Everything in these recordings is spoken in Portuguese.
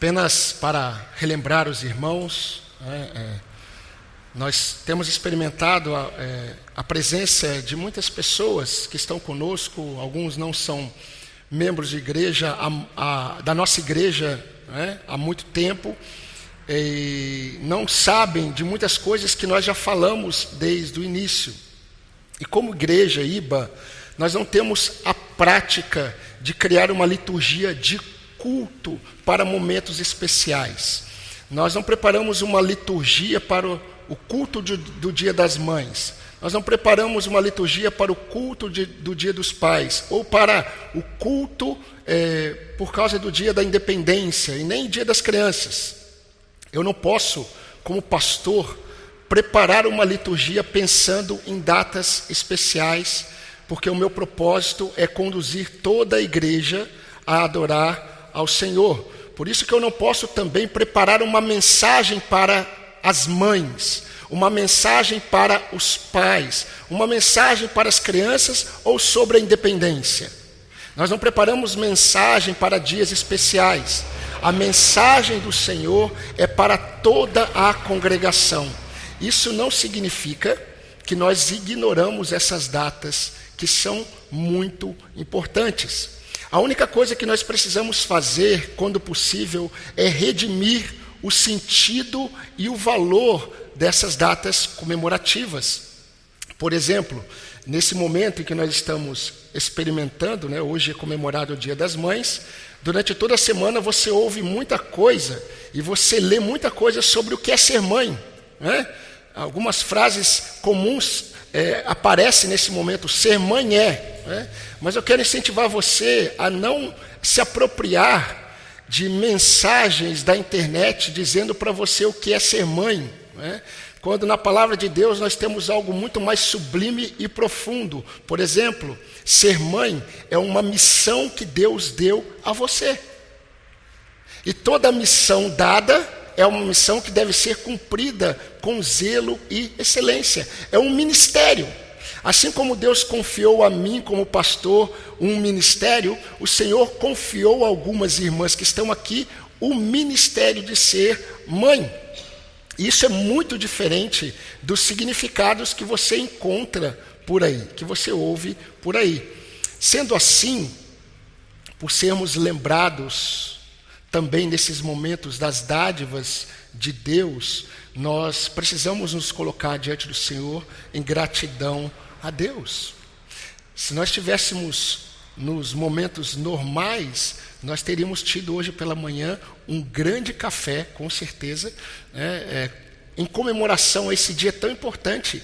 Apenas para relembrar os irmãos, nós temos experimentado a presença de muitas pessoas que estão conosco. Alguns não são membros de igreja, da nossa igreja, há muito tempo, e não sabem de muitas coisas que nós já falamos desde o início. E como igreja IBA, nós não temos a prática de criar uma liturgia de culto para momentos especiais. Nós não preparamos uma liturgia para o culto do Dia das Mães. Nós não preparamos uma liturgia para o culto do Dia dos Pais, ou para o culto por causa do Dia da Independência, e nem Dia das Crianças. Eu não posso, como pastor, preparar uma liturgia pensando em datas especiais, porque o meu propósito é conduzir toda a igreja a adorar ao Senhor. Por isso que eu não posso também preparar uma mensagem para as mães, uma mensagem para os pais, uma mensagem para as crianças ou sobre a independência. Nós não preparamos mensagem para dias especiais. A mensagem do Senhor é para toda a congregação. Isso não significa que nós ignoramos essas datas que são muito importantes. A única coisa que nós precisamos fazer, quando possível, é redimir o sentido e o valor dessas datas comemorativas. Por exemplo, nesse momento em que nós estamos experimentando, hoje é comemorado o Dia das Mães, durante toda a semana você ouve muita coisa e você lê muita coisa sobre o que é ser mãe. Algumas frases comuns aparecem nesse momento: ser mãe mas eu quero incentivar você a não se apropriar de mensagens da internet dizendo para você o que é ser mãe, quando na palavra de Deus nós temos algo muito mais sublime e profundo. Por exemplo, ser mãe é uma missão que Deus deu a você, e toda missão dada é uma missão que deve ser cumprida com zelo e excelência. É um ministério. Assim como Deus confiou a mim, como pastor, um ministério, o Senhor confiou a algumas irmãs que estão aqui o ministério de ser mãe. Isso é muito diferente dos significados que você encontra por aí, que você ouve por aí. Sendo assim, por sermos lembrados também nesses momentos das dádivas de Deus, nós precisamos nos colocar diante do Senhor em gratidão a Deus. Se nós estivéssemos nos momentos normais, nós teríamos tido hoje pela manhã um grande café, com certeza, em comemoração a esse dia tão importante,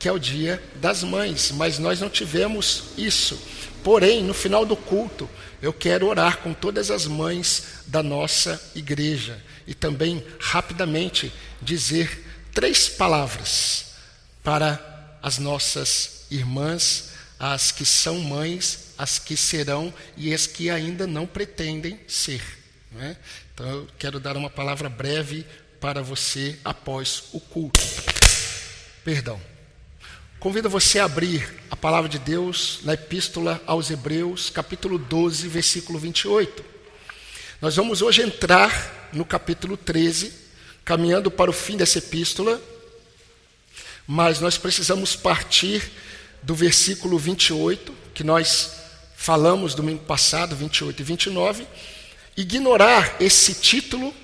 que é o Dia das Mães, mas nós não tivemos isso. Porém, no final do culto, eu quero orar com todas as mães da nossa igreja e também, rapidamente, dizer 3 palavras para as nossas irmãs, as que são mães, as que serão e as que ainda não pretendem ser. Então, eu quero dar uma palavra breve para você após o culto. Convido você a abrir a palavra de Deus na Epístola aos Hebreus, capítulo 12, versículo 28. Nós vamos hoje entrar no capítulo 13, caminhando para o fim dessa epístola, mas nós precisamos partir do versículo 28, que nós falamos domingo passado, 28 e 29, ignorar esse título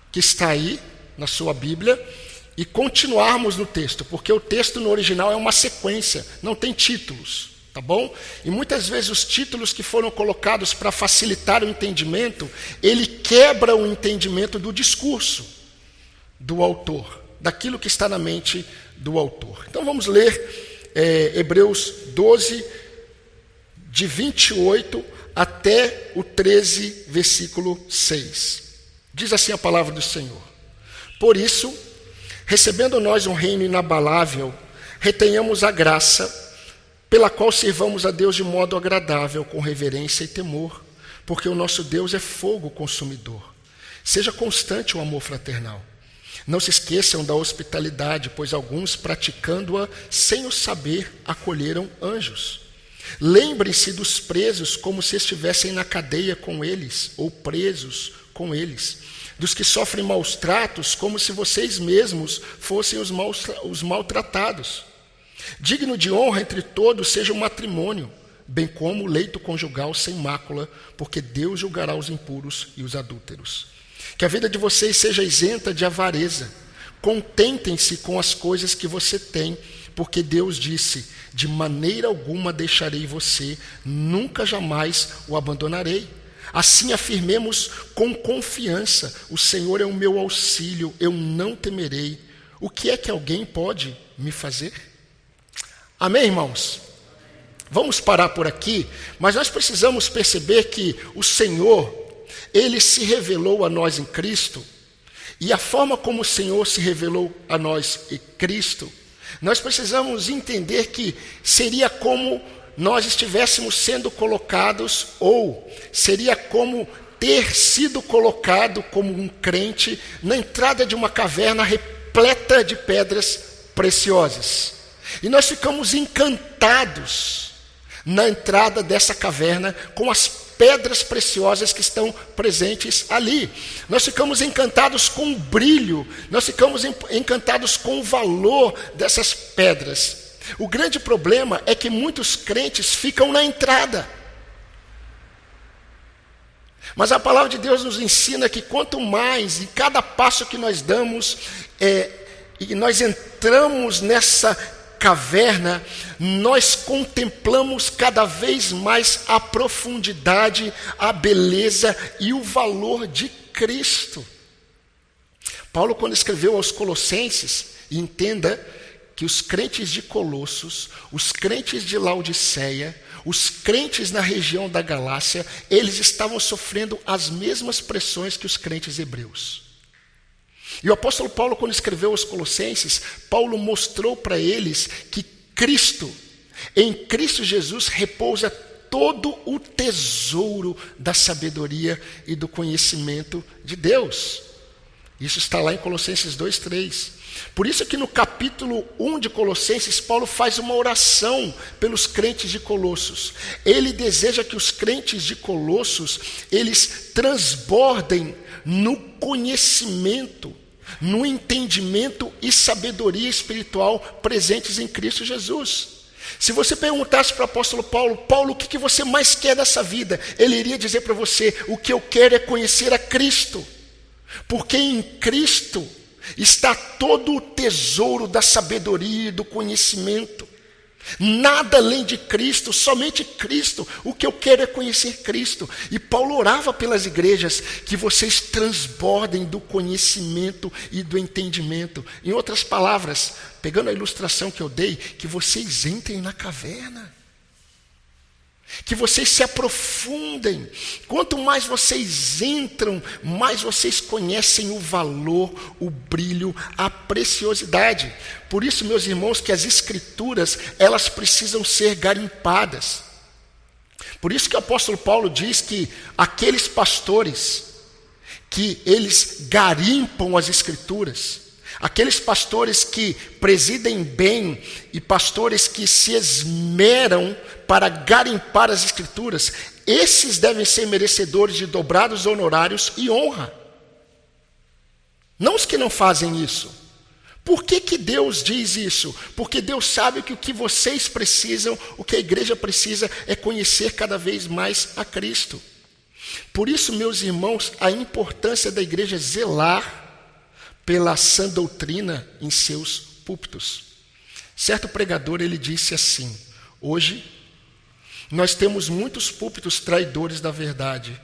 que está aí na sua Bíblia e continuarmos no texto, porque o texto no original é uma sequência, não tem títulos, tá bom? E muitas vezes os títulos que foram colocados para facilitar o entendimento, ele quebra o entendimento do discurso do autor, daquilo que está na mente do autor. Então vamos ler Hebreus 12, de 28 até o 13, versículo 6. Diz assim a palavra do Senhor: por isso, recebendo nós um reino inabalável, retenhamos a graça, pela qual sirvamos a Deus de modo agradável, com reverência e temor, porque o nosso Deus é fogo consumidor. Seja constante o amor fraternal. Não se esqueçam da hospitalidade, pois alguns, praticando-a sem o saber, acolheram anjos. Lembrem-se dos presos como se estivessem na cadeia com eles, ou presos com eles. dos que sofrem maus tratos, como se vocês mesmos fossem os maltratados. Digno de honra entre todos seja o matrimônio, bem como o leito conjugal sem mácula, porque Deus julgará os impuros e os adúlteros. Que a vida de vocês seja isenta de avareza. Contentem-se com as coisas que você tem, porque Deus disse: de maneira alguma deixarei você, nunca jamais o abandonarei. Assim afirmemos com confiança: o Senhor é o meu auxílio, eu não temerei. O que é que alguém pode me fazer? Amém, irmãos? Vamos parar por aqui, mas nós precisamos perceber que o Senhor, Ele se revelou a nós em Cristo, e a forma como o Senhor se revelou a nós em Cristo, nós precisamos entender que seria como nós estivéssemos sendo colocados, ou seria como ter sido colocado como um crente na entrada de uma caverna repleta de pedras preciosas. E nós ficamos encantados na entrada dessa caverna com as pedras preciosas que estão presentes ali. Nós ficamos encantados com o brilho, nós ficamos encantados com o valor dessas pedras. O grande problema é que muitos crentes ficam na entrada. Mas a palavra de Deus nos ensina que quanto mais, em cada passo que nós damos, e nós entramos nessa caverna, nós contemplamos cada vez mais a profundidade, a beleza e o valor de Cristo. Paulo, quando escreveu aos Colossenses, e entenda que os crentes de Colossos, os crentes de Laodiceia, os crentes na região da Galácia, eles estavam sofrendo as mesmas pressões que os crentes hebreus. E o apóstolo Paulo, quando escreveu aos Colossenses, Paulo mostrou para eles que Cristo, em Cristo Jesus, repousa todo o tesouro da sabedoria e do conhecimento de Deus. Isso está lá em Colossenses 2:3. Por isso que no capítulo 1 de Colossenses, Paulo faz uma oração pelos crentes de Colossos. Ele deseja que os crentes de Colossos, eles transbordem no conhecimento, no entendimento e sabedoria espiritual presentes em Cristo Jesus. Se você perguntasse para o apóstolo Paulo: Paulo, o que você mais quer dessa vida? Ele iria dizer para você: o que eu quero é conhecer a Cristo, porque em Cristo está todo o tesouro da sabedoria e do conhecimento. Nada além de Cristo, somente Cristo. O que eu quero é conhecer Cristo. E Paulo orava pelas igrejas que vocês transbordem do conhecimento e do entendimento. Em outras palavras, pegando a ilustração que eu dei, que vocês entrem na caverna, que vocês se aprofundem. Quanto mais vocês entram, mais vocês conhecem o valor, o brilho, a preciosidade. Por isso, meus irmãos, que as escrituras, elas precisam ser garimpadas. Por isso que o apóstolo Paulo diz que aqueles pastores que eles garimpam as escrituras, aqueles pastores que presidem bem e pastores que se esmeram para garimpar as escrituras, esses devem ser merecedores de dobrados honorários e honra. Não os que não fazem isso. Por que Deus diz isso? Porque Deus sabe que o que vocês precisam, o que a igreja precisa, é conhecer cada vez mais a Cristo. Por isso, meus irmãos, a importância da igreja zelar pela sã doutrina em seus púlpitos. Certo pregador, ele disse assim: hoje nós temos muitos púlpitos traidores da verdade,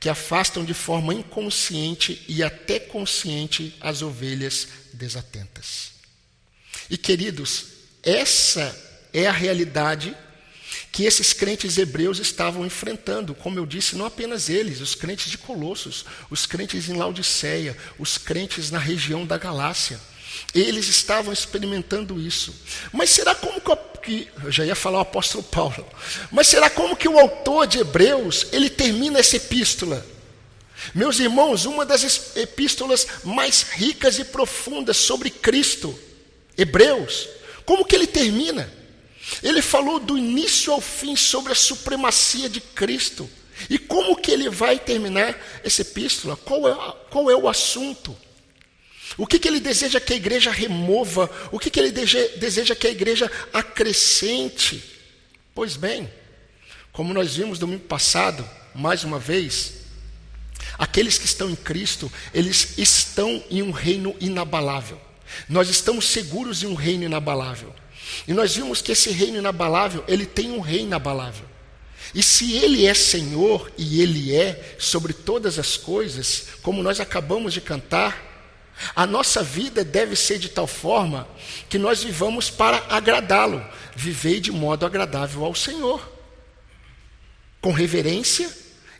que afastam de forma inconsciente e até consciente as ovelhas desatentas. E queridos, essa é a realidade que esses crentes hebreus estavam enfrentando. Como eu disse, não apenas eles, os crentes de Colossos, os crentes em Laodiceia, os crentes na região da Galácia. Eles estavam experimentando isso. Mas será como que eu já ia falar o apóstolo Paulo, mas será como que o autor de Hebreus, ele termina essa epístola? Meus irmãos, uma das epístolas mais ricas e profundas sobre Cristo, Hebreus, como que ele termina? Ele falou do início ao fim sobre a supremacia de Cristo. E como que ele vai terminar essa epístola? Qual é o assunto? O que ele deseja que a igreja remova? O que ele deseja que a igreja acrescente? Pois bem, como nós vimos domingo passado, mais uma vez, aqueles que estão em Cristo, eles estão em um reino inabalável. Nós estamos seguros em um reino inabalável. E nós vimos que esse reino inabalável, ele tem um rei inabalável. E se ele é Senhor, e ele é sobre todas as coisas, como nós acabamos de cantar, a nossa vida deve ser de tal forma que nós vivamos para agradá-lo. Vivei de modo agradável ao Senhor, com reverência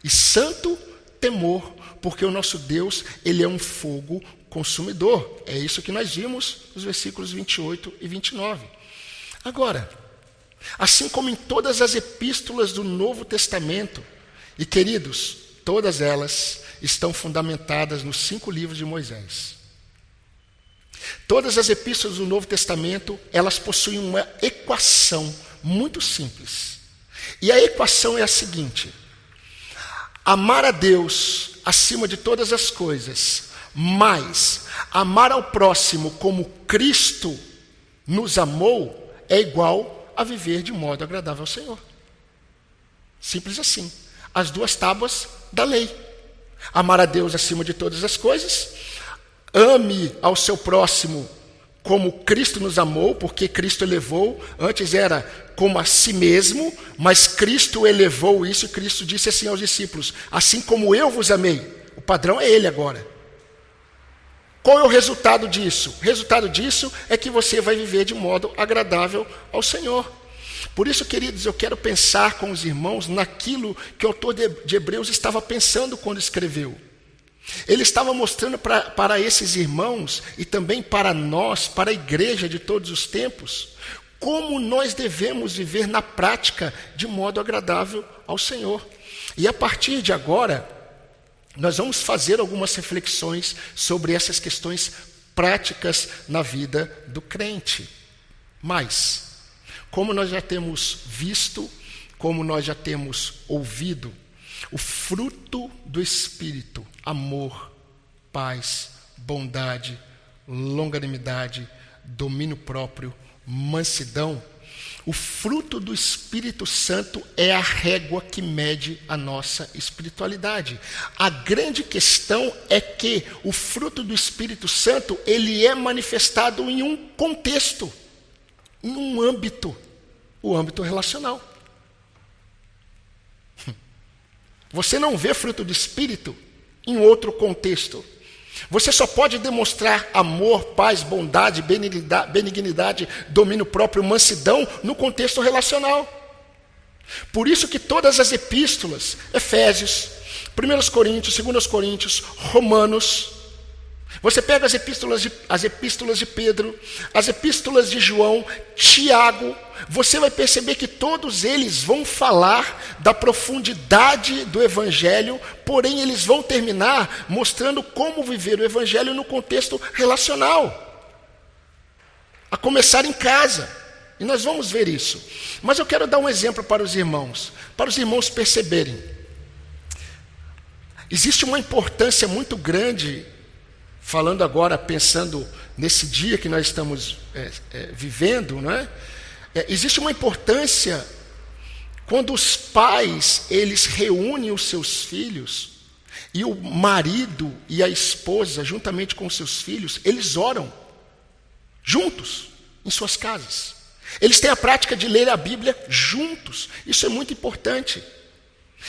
e santo temor, porque o nosso Deus, ele é um fogo consumidor. É isso que nós vimos nos versículos 28 e 29. Agora, assim como em todas as epístolas do Novo Testamento, e queridos, todas elas estão fundamentadas nos 5 livros de Moisés. Todas as epístolas do Novo Testamento, elas possuem uma equação muito simples. E a equação é a seguinte: amar a Deus acima de todas as coisas, mas amar ao próximo como Cristo nos amou, é igual a viver de modo agradável ao Senhor. Simples assim. As 2 tábuas da lei. Amar a Deus acima de todas as coisas. Ame ao seu próximo como Cristo nos amou, porque Cristo elevou. Antes era como a si mesmo, mas Cristo elevou isso, e Cristo disse assim aos discípulos: assim como eu vos amei. O padrão é ele agora. Qual é o resultado disso? O resultado disso é que você vai viver de modo agradável ao Senhor. Por isso, queridos, eu quero pensar com os irmãos naquilo que o autor de Hebreus estava pensando quando escreveu. Ele estava mostrando para esses irmãos e também para nós, para a igreja de todos os tempos, como nós devemos viver na prática de modo agradável ao Senhor. E a partir de agora, nós vamos fazer algumas reflexões sobre essas questões práticas na vida do crente. Mas, como nós já temos visto, como nós já temos ouvido, o fruto do Espírito: amor, paz, bondade, longanimidade, domínio próprio, mansidão. O fruto do Espírito Santo é a régua que mede a nossa espiritualidade. A grande questão é que o fruto do Espírito Santo, ele é manifestado em um contexto, em um âmbito, o âmbito relacional. Você não vê fruto do Espírito em outro contexto. Você só pode demonstrar amor, paz, bondade, benignidade, domínio próprio, mansidão no contexto relacional. Por isso que todas as epístolas, Efésios, 1 Coríntios, 2 Coríntios, Romanos, você pega as epístolas de Pedro, as epístolas de João, Tiago, você vai perceber que todos eles vão falar da profundidade do Evangelho, porém eles vão terminar mostrando como viver o Evangelho no contexto relacional. A começar em casa. E nós vamos ver isso. Mas eu quero dar um exemplo para os irmãos perceberem. Existe uma importância muito grande, falando agora, pensando nesse dia que nós estamos vivendo, não é? Existe uma importância quando os pais, eles reúnem os seus filhos, e o marido e a esposa, juntamente com os seus filhos, eles oram juntos em suas casas. Eles têm a prática de ler a Bíblia juntos. Isso é muito importante.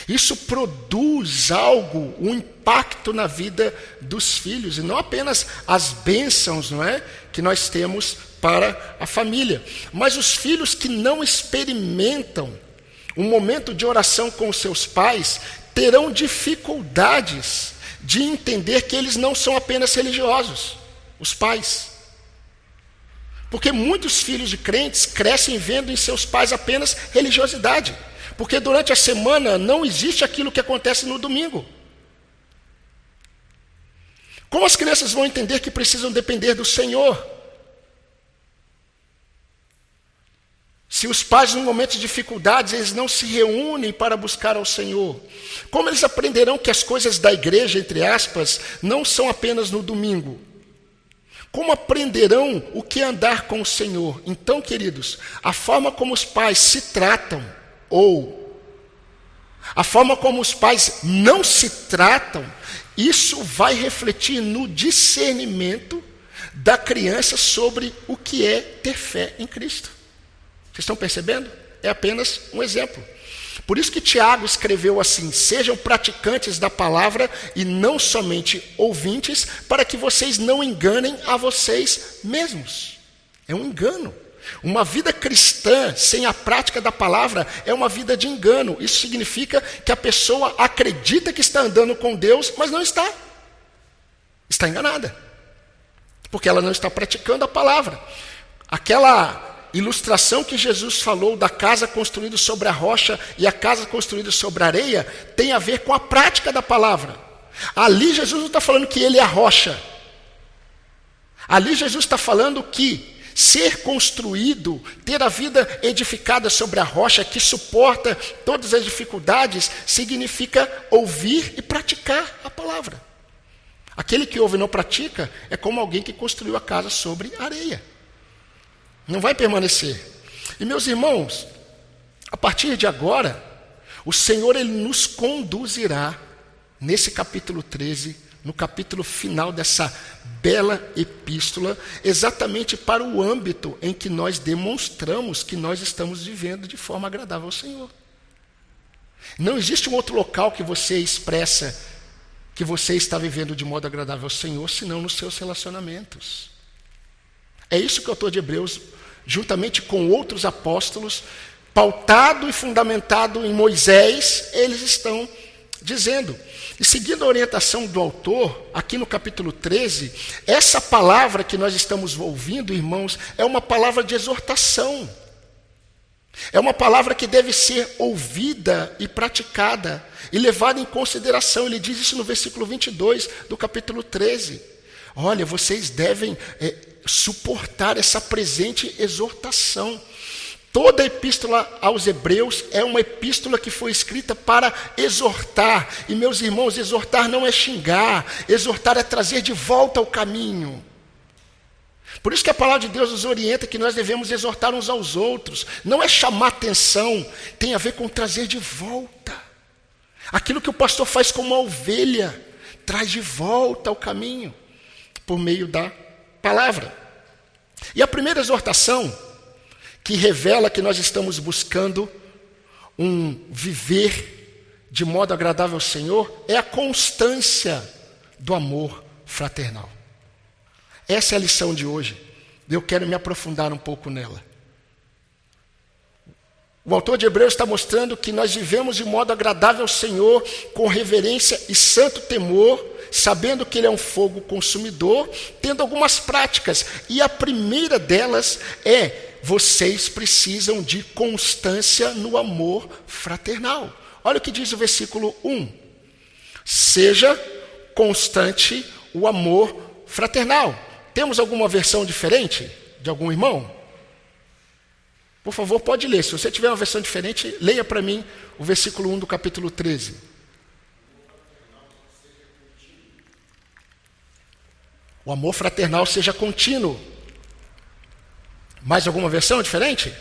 Isso produz algo, um impacto na vida dos filhos, e não apenas as bênçãos, não é, que nós temos para a família, mas os filhos que não experimentam um momento de oração com os seus pais terão dificuldades de entender que eles não são apenas religiosos, os pais. Porque muitos filhos de crentes crescem vendo em seus pais apenas religiosidade. Porque durante a semana não existe aquilo que acontece no domingo. Como as crianças vão entender que precisam depender do Senhor? Se os pais, no momento de dificuldades, eles não se reúnem para buscar ao Senhor, como eles aprenderão que as coisas da igreja, entre aspas, não são apenas no domingo? Como aprenderão o que é andar com o Senhor? Então, queridos, a forma como os pais se tratam, ou a forma como os pais não se tratam, isso vai refletir no discernimento da criança sobre o que é ter fé em Cristo. Vocês estão percebendo? É apenas um exemplo. Por isso que Tiago escreveu assim: sejam praticantes da palavra e não somente ouvintes, para que vocês não enganem a vocês mesmos. É um engano. Uma vida cristã sem a prática da palavra é uma vida de engano. Isso significa que a pessoa acredita que está andando com Deus, mas não está. Está enganada. Porque ela não está praticando a palavra. Aquela ilustração que Jesus falou da casa construída sobre a rocha e a casa construída sobre a areia tem a ver com a prática da palavra. Ali Jesus não está falando que ele é a rocha. Ali Jesus está falando que ser construído, ter a vida edificada sobre a rocha que suporta todas as dificuldades, significa ouvir e praticar a palavra. Aquele que ouve e não pratica é como alguém que construiu a casa sobre areia. Não vai permanecer. E meus irmãos, a partir de agora, o Senhor ele nos conduzirá nesse capítulo 13, no capítulo final dessa bela epístola, exatamente para o âmbito em que nós demonstramos que nós estamos vivendo de forma agradável ao Senhor. Não existe um outro local que você expressa que você está vivendo de modo agradável ao Senhor, senão nos seus relacionamentos. É isso que o autor de Hebreus, juntamente com outros apóstolos, pautado e fundamentado em Moisés, eles estão dizendo. E seguindo a orientação do autor, aqui no capítulo 13, essa palavra que nós estamos ouvindo, irmãos, é uma palavra de exortação. É uma palavra que deve ser ouvida e praticada e levada em consideração. Ele diz isso no versículo 22 do capítulo 13. Olha, vocês devem suportar essa presente exortação. Toda a epístola aos Hebreus é uma epístola que foi escrita para exortar. E, meus irmãos, exortar não é xingar, exortar é trazer de volta ao caminho. Por isso que a palavra de Deus nos orienta que nós devemos exortar uns aos outros. Não é chamar atenção, tem a ver com trazer de volta. Aquilo que o pastor faz com uma ovelha, traz de volta ao caminho, por meio da palavra. E a primeira exortação, que revela que nós estamos buscando um viver de modo agradável ao Senhor, é a constância do amor fraternal. Essa é a lição de hoje. Eu quero me aprofundar um pouco nela. O autor de Hebreus está mostrando que nós vivemos de modo agradável ao Senhor, com reverência e santo temor, sabendo que Ele é um fogo consumidor, tendo algumas práticas. E a primeira delas é: vocês precisam de constância no amor fraternal. Olha o que diz o versículo 1. Seja constante o amor fraternal. Temos alguma versão diferente de algum irmão? Por favor, pode ler. Se você tiver uma versão diferente, leia para mim o versículo 1 do capítulo 13. O amor fraternal seja contínuo. Mais alguma versão diferente?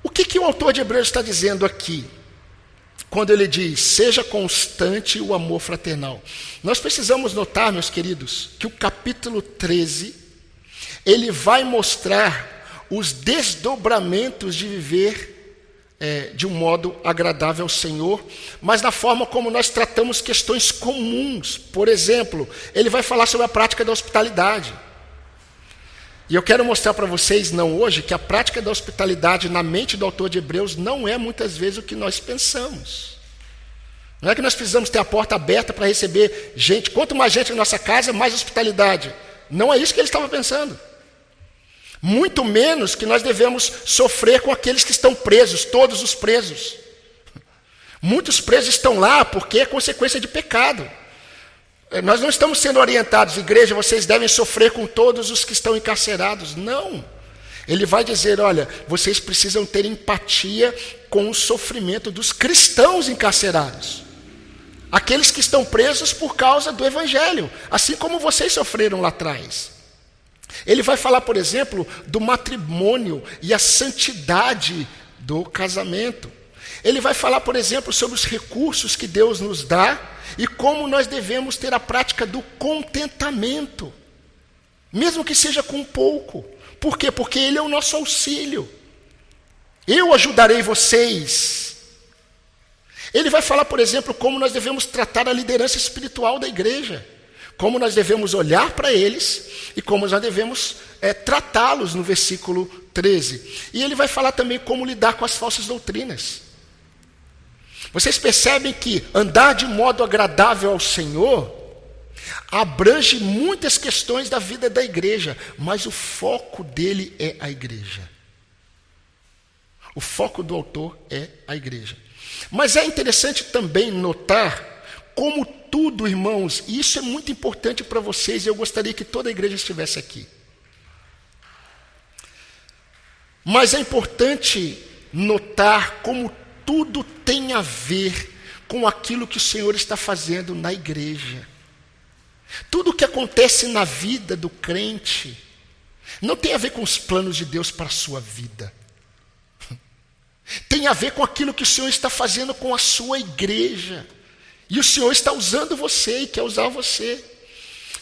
O que o autor de Hebreus está dizendo aqui? Quando ele diz, seja constante o amor fraternal. Nós precisamos notar, meus queridos, que o capítulo 13, ele vai mostrar os desdobramentos de viver de um modo agradável ao Senhor, mas na forma como nós tratamos questões comuns. Por exemplo, ele vai falar sobre a prática da hospitalidade. E eu quero mostrar para vocês, não hoje, que a prática da hospitalidade na mente do autor de Hebreus não é muitas vezes o que nós pensamos. Não é que nós precisamos ter a porta aberta para receber gente. Quanto mais gente na nossa casa, mais hospitalidade. Não é isso que ele estava pensando. Muito menos que nós devemos sofrer com aqueles que estão presos, todos os presos. Muitos presos estão lá porque é consequência de pecado. Nós não estamos sendo orientados, igreja, vocês devem sofrer com todos os que estão encarcerados. Não. Ele vai dizer, olha, vocês precisam ter empatia com o sofrimento dos cristãos encarcerados. Aqueles que estão presos por causa do evangelho, assim como vocês sofreram lá atrás. Ele vai falar, por exemplo, do matrimônio e a santidade do casamento. Ele vai falar, por exemplo, sobre os recursos que Deus nos dá e como nós devemos ter a prática do contentamento, mesmo que seja com pouco. Por quê? Porque Ele é o nosso auxílio. Eu ajudarei vocês. Ele vai falar, por exemplo, como nós devemos tratar a liderança espiritual da igreja, como nós devemos olhar para eles e como nós devemos tratá-los no versículo 13. E ele vai falar também como lidar com as falsas doutrinas. Vocês percebem que andar de modo agradável ao Senhor abrange muitas questões da vida da igreja, mas o foco dele é a igreja. O foco do autor é a igreja. Mas é interessante também notar como tudo, irmãos, e isso é muito importante para vocês, e eu gostaria que toda a igreja estivesse aqui. Mas é importante notar como tudo tem a ver com aquilo que o Senhor está fazendo na igreja. Tudo o que acontece na vida do crente não tem a ver com os planos de Deus para a sua vida. Tem a ver com aquilo que o Senhor está fazendo com a sua igreja. E o Senhor está usando você e quer usar você.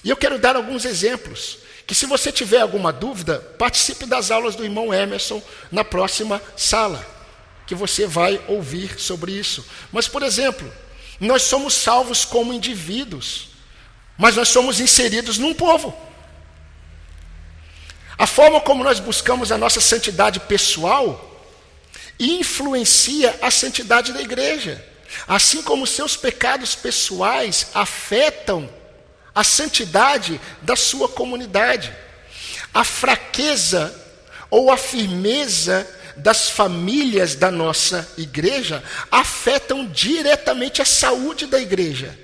E eu quero dar alguns exemplos, que se você tiver alguma dúvida, participe das aulas do irmão Emerson na próxima sala, que você vai ouvir sobre isso. Mas, por exemplo, nós somos salvos como indivíduos, mas nós somos inseridos num povo. A forma como nós buscamos a nossa santidade pessoal influencia a santidade da igreja, assim como seus pecados pessoais afetam a santidade da sua comunidade. A fraqueza ou a firmeza das famílias da nossa igreja afetam diretamente a saúde da igreja.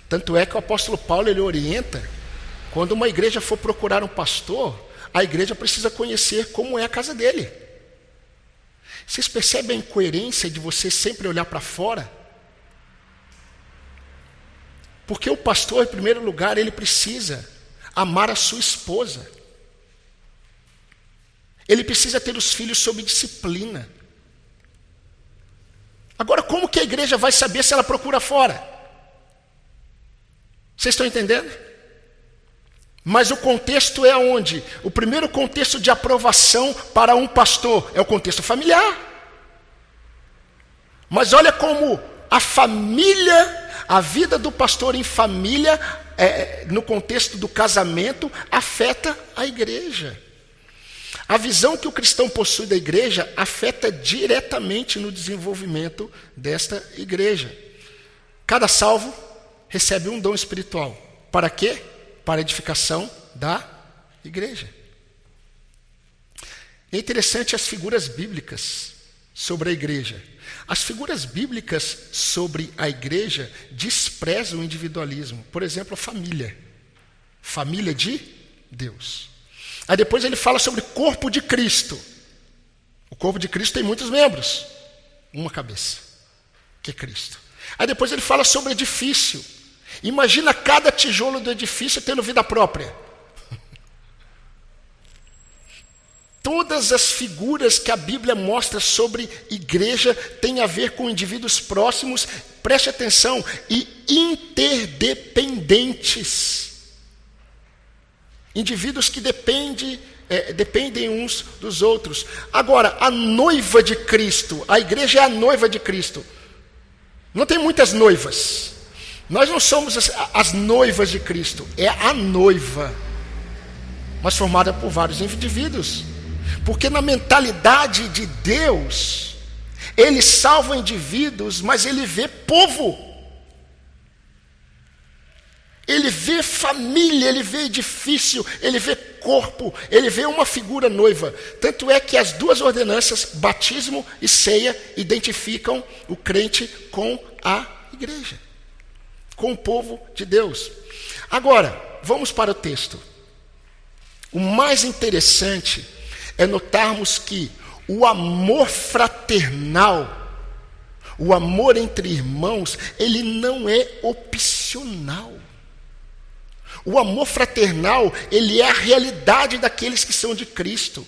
Tanto é que o apóstolo Paulo, ele orienta, quando uma igreja for procurar um pastor, a igreja precisa conhecer como é a casa dele. Vocês percebem a incoerência de você sempre olhar para fora? Porque o pastor, em primeiro lugar, ele precisa amar a sua esposa. Ele precisa ter os filhos sob disciplina. Agora, como que a igreja vai saber se ela procura fora? Vocês estão entendendo? Mas o contexto é onde? O primeiro contexto de aprovação para um pastor é o contexto familiar. Mas olha como a família, a vida do pastor em família, no contexto do casamento, afeta a igreja. A visão que o cristão possui da igreja afeta diretamente no desenvolvimento desta igreja. Cada salvo recebe um dom espiritual. Para quê? Para a edificação da igreja. É interessante as figuras bíblicas sobre a igreja. As figuras bíblicas sobre a igreja desprezam o individualismo. Por exemplo, a família. Família de Deus. Aí depois ele fala sobre o corpo de Cristo. O corpo de Cristo tem muitos membros. Uma cabeça, que é Cristo. Aí depois ele fala sobre edifício. Imagina cada tijolo do edifício tendo vida própria. Todas as figuras que a Bíblia mostra sobre igreja têm a ver com indivíduos próximos, preste atenção, e interdependentes. Indivíduos que dependem uns dos outros. Agora, a noiva de Cristo, a igreja é a noiva de Cristo. Não tem muitas noivas. Nós não somos as noivas de Cristo, é a noiva, mas formada por vários indivíduos. Porque na mentalidade de Deus, Ele salva indivíduos, mas Ele vê povo. Ele vê família, Ele vê edifício, Ele vê corpo, Ele vê uma figura noiva. Tanto é que as duas ordenanças, batismo e ceia, identificam o crente com a igreja, com o povo de Deus. Agora, vamos para o texto. O mais interessante é notarmos que o amor fraternal, o amor entre irmãos, ele não é opcional. O amor fraternal, ele é a realidade daqueles que são de Cristo.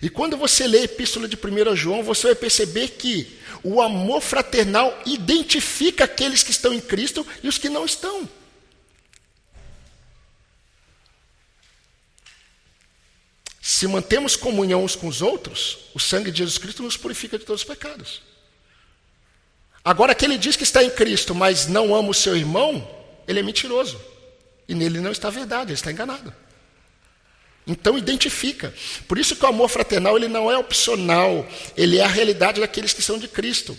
E quando você lê a epístola de 1 João, você vai perceber que o amor fraternal identifica aqueles que estão em Cristo e os que não estão. Se mantemos comunhão uns com os outros, o sangue de Jesus Cristo nos purifica de todos os pecados. Agora, aquele diz que está em Cristo, mas não ama o seu irmão, ele é mentiroso. E nele não está a verdade, ele está enganado. Então identifica. Por isso que o amor fraternal ele não é opcional, ele é a realidade daqueles que são de Cristo.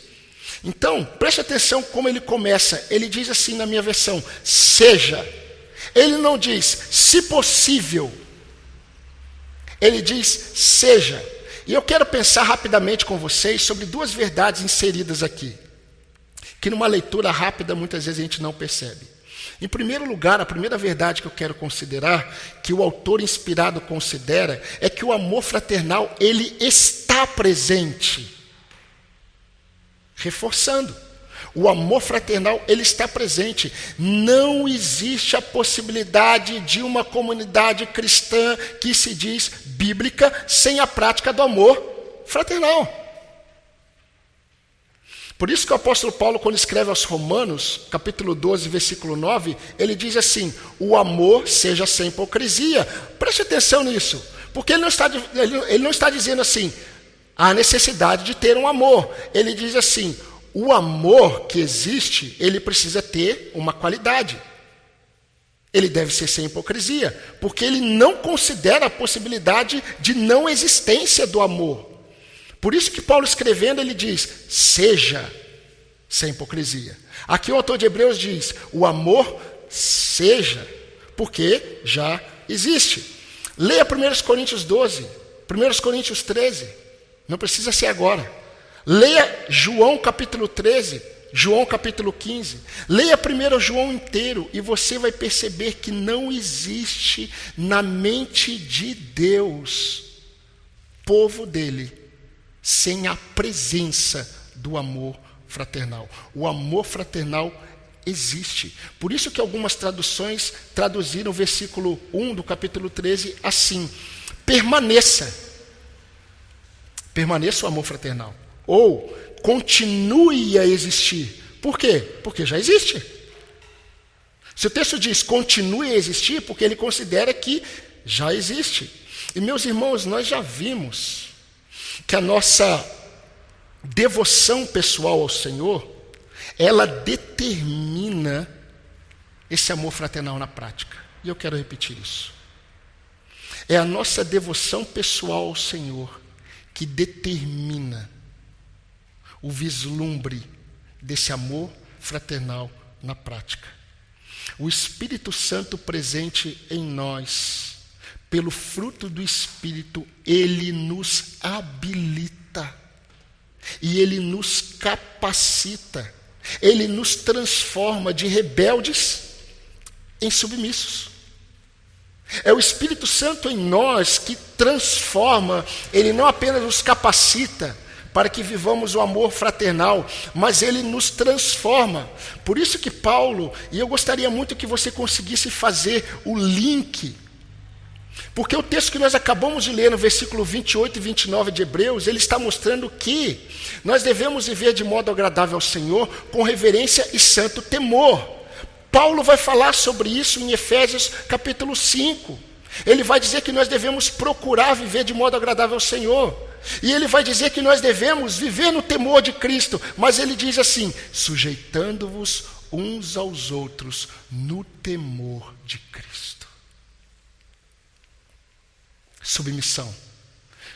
Então, preste atenção como ele começa. Ele diz assim na minha versão, seja. Ele não diz, se possível. Ele diz, seja. E eu quero pensar rapidamente com vocês sobre duas verdades inseridas aqui, que numa leitura rápida muitas vezes a gente não percebe. Em primeiro lugar, a primeira verdade que eu quero considerar, que o autor inspirado considera, é que o amor fraternal, ele está presente. Reforçando, o amor fraternal, ele está presente. Não existe a possibilidade de uma comunidade cristã que se diz bíblica sem a prática do amor fraternal. Por isso que o apóstolo Paulo, quando escreve aos Romanos, capítulo 12, versículo 9, ele diz assim, o amor seja sem hipocrisia. Preste atenção nisso, porque ele não está dizendo assim, a necessidade de ter um amor. Ele diz assim, o amor que existe, ele precisa ter uma qualidade. Ele deve ser sem hipocrisia, porque ele não considera a possibilidade de não existência do amor. Por isso que Paulo escrevendo, ele diz, seja sem hipocrisia. Aqui o autor de Hebreus diz, o amor seja, porque já existe. Leia 1 Coríntios 12, 1 Coríntios 13, não precisa ser agora. Leia João capítulo 13, João capítulo 15. Leia 1 João inteiro e você vai perceber que não existe na mente de Deus, povo dele, sem a presença do amor fraternal. O amor fraternal existe. Por isso que algumas traduções traduziram o versículo 1 do capítulo 13 assim, permaneça. Permaneça o amor fraternal. Ou continue a existir. Por quê? Porque já existe. Se o texto diz continue a existir, porque ele considera que já existe. E meus irmãos, nós já vimos que a nossa devoção pessoal ao Senhor, ela determina esse amor fraternal na prática. E eu quero repetir isso. É a nossa devoção pessoal ao Senhor que determina o vislumbre desse amor fraternal na prática. O Espírito Santo presente em nós, pelo fruto do Espírito, ele nos habilita, e ele nos capacita, ele nos transforma de rebeldes em submissos. É o Espírito Santo em nós que transforma, ele não apenas nos capacita para que vivamos o amor fraternal, mas ele nos transforma. Por isso que Paulo, e eu gostaria muito que você conseguisse fazer o link, porque o texto que nós acabamos de ler no versículo 28 e 29 de Hebreus, ele está mostrando que nós devemos viver de modo agradável ao Senhor, com reverência e santo temor. Paulo vai falar sobre isso em Efésios capítulo 5. Ele vai dizer que nós devemos procurar viver de modo agradável ao Senhor. E ele vai dizer que nós devemos viver no temor de Cristo. Mas ele diz assim, sujeitando-vos uns aos outros no temor de Cristo. Submissão.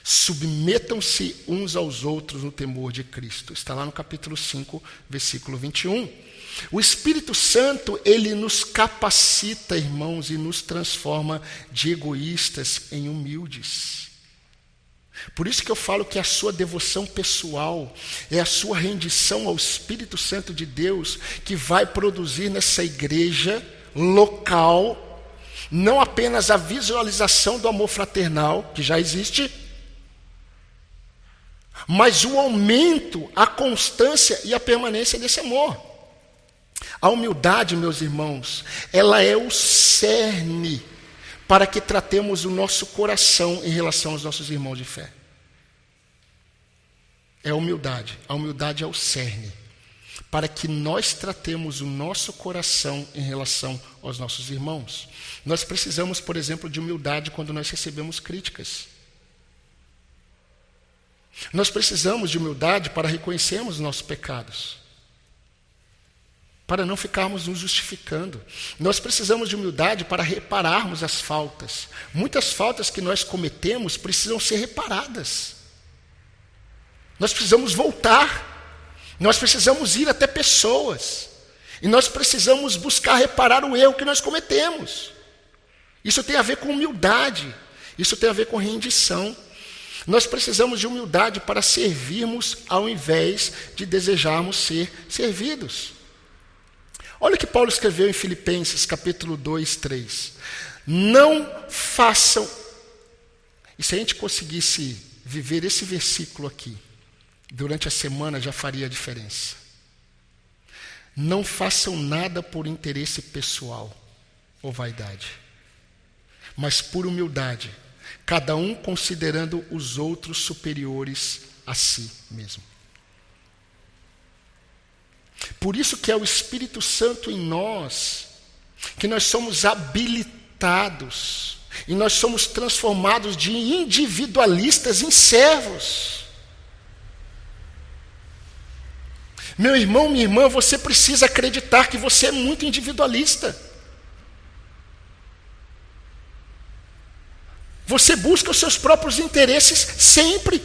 Submetam-se uns aos outros no temor de Cristo. Está lá no capítulo 5, versículo 21. O Espírito Santo, ele nos capacita, irmãos, e nos transforma de egoístas em humildes. Por isso que eu falo que a sua devoção pessoal é a sua rendição ao Espírito Santo de Deus que vai produzir nessa igreja local não apenas a visualização do amor fraternal, que já existe, mas o aumento, a constância e a permanência desse amor. A humildade, meus irmãos, ela é o cerne para que tratemos o nosso coração em relação aos nossos irmãos de fé. É a humildade é o cerne para que nós tratemos o nosso coração em relação aos nossos irmãos. Nós precisamos, por exemplo, de humildade quando nós recebemos críticas. Nós precisamos de humildade para reconhecermos os nossos pecados, para não ficarmos nos justificando. Nós precisamos de humildade para repararmos as faltas. Muitas faltas que nós cometemos precisam ser reparadas. Nós precisamos voltar. Nós precisamos ir até pessoas. E nós precisamos buscar reparar o erro que nós cometemos. Isso tem a ver com humildade. Isso tem a ver com rendição. Nós precisamos de humildade para servirmos ao invés de desejarmos ser servidos. Olha o que Paulo escreveu em Filipenses, capítulo 2, 3. Não façam... E se a gente conseguisse viver esse versículo aqui, durante a semana já faria a diferença. Não façam nada por interesse pessoal ou vaidade, mas por humildade, cada um considerando os outros superiores a si mesmo. Por isso que é o Espírito Santo em nós, que nós somos habilitados, e nós somos transformados de individualistas em servos. Meu irmão, minha irmã, você precisa acreditar que você é muito individualista. Você busca os seus próprios interesses sempre.